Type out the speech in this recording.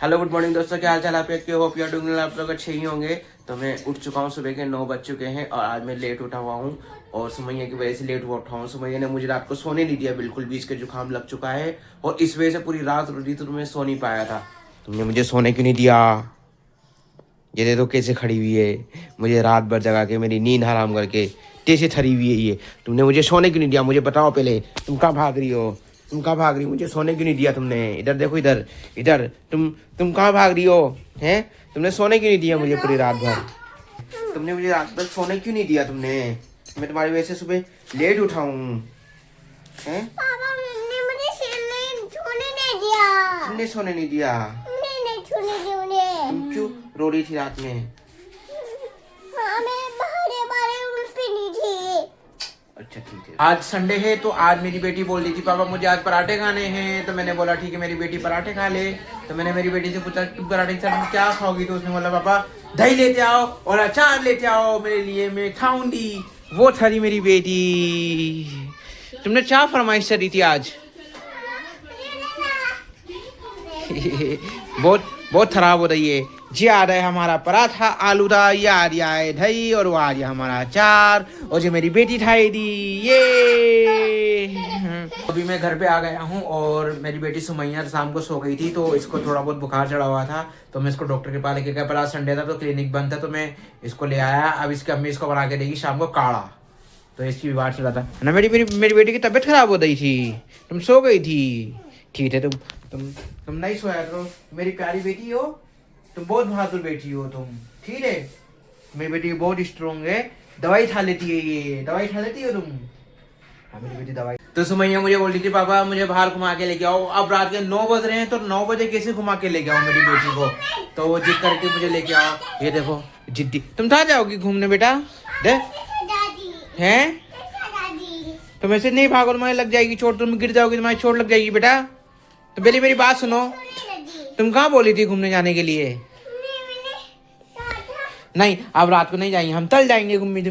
Hello good morning दोस्तों, क्या हाल चाल आपके? क्यों hope you are doing well. आप लोग अच्छे ही होंगे। तो मैं उठ चुका हूँ, सुबह के 9 बज चुके हैं और आज मैं लेट उठा हुआ हूँ और सुमैया की वजह से लेट उठा हूँ। सुमैया ने मुझे रात को सोने नहीं दिया, बिल्कुल भी इसके जुकाम लग चुका है और इस वजह से पूरी रात रो रही, तो मैं सो नहीं पाया था। तुमने मुझे सोने क्यों नहीं दिया? ये देखो कैसे खड़ी हुई है, मुझे रात भर जगा के मेरी नींद हराम करके कैसे थरी हुई है ये। तुमने मुझे सोने क्यों नहीं दिया? मुझे बताओ पहले, तुम कहाँ भाग रही हो? तुम कहाँ भाग रही हो? मुझे सोने क्यों नहीं दिया तुमने? इधर देखो, इधर इधर, तुम कहाँ भाग रही हो? हैं, तुमने सोने क्यों नहीं दिया मुझे पूरी रात भर? तुमने मुझे रात भर सोने क्यों नहीं दिया तुमने? मैं तुम्हारी वजह से सुबह लेट उठा हूँ। हैं, पापा ने मुझे सोने नहीं दिया। तुमने सोने नहीं दिया? नहीं सोने दिया उन्हें। तुम क्यों रो रही थी रात में? हाँ, मैं बारे उल्ट पे नहीं थी। अच्छा ठीक है। आज संडे है तो आज मेरी बेटी बोल रही थी पापा मुझे आज पराठे खाने हैं, तो मैंने बोला ठीक है मेरी बेटी पराठे खा ले। तो मैंने मेरी बेटी से पूछा तुम पराठे के साथ क्या खाओगी? तो उसने बोला पापा दही लेते आओ और अचार लेते आओ मेरे लिए, मैं खाऊंगी। वो थी मेरी बेटी। तुमने क्या फरमाइश करी थी आज? बहुत बहुत खराब हो रही है जी। आ रहा है हमारा पराठा आलू का, ये आ रहा है दही और वो आ रहा है हमारा अचार और जो मेरी बेटी खाई दी ये। अभी मैं घर पे आ गया हूँ और मेरी बेटी सुमैया शाम को सो गई थी, तो इसको थोड़ा बहुत बुखार चढ़ा हुआ था, तो मैं इसको डॉक्टर के पास लेके गया। पर आज संडे था तो क्लिनिक बंद था, तो मैं इसको ले आया। अब इसकी अम्मी इसको बना के देगी शाम को काढ़ा, तो इसकी बीमार चला था ना। मेरी बेटी की तबीयत खराब हो गई थी, तुम सो गई थी। ठीक है, तुम नहीं सोया करो, मेरी प्यारी बेटी हो तुम, बहुत बहादुर बेटी हो तुम। ठीक है, मेरी बेटी बहुत स्ट्रोंग है, दवाई खा लेती है, ये दवाई खा लेती हो तुम? हाँ मेरी बेटी दवाई। तो सुमैया मुझे बोल रही थी पापा मुझे बाहर घुमा के लेके आओ। अब रात के 9 बज रहे हैं, तो 9 बजे कैसे घुमा के लेके आओ मेरी बेटी को? तो वो जिद करके मुझे लेके आओ। ये देखो जिद्दी, तुम कहाँ जाओगी घूमने बेटा? दे दादी हैं, दादी तुम ऐसे नहीं भागो, तुम्हारे लग जाएगी चोट, तुम गिर जाओगी, तुम्हारी चोट लग जाएगी बेटा। तो पहले मेरी बात सुनो, तुम कहाँ बोली थी घूमने जाने के लिए? नहीं अब रात को नहीं जाएंगे, हम कल जाएंगे घूमने।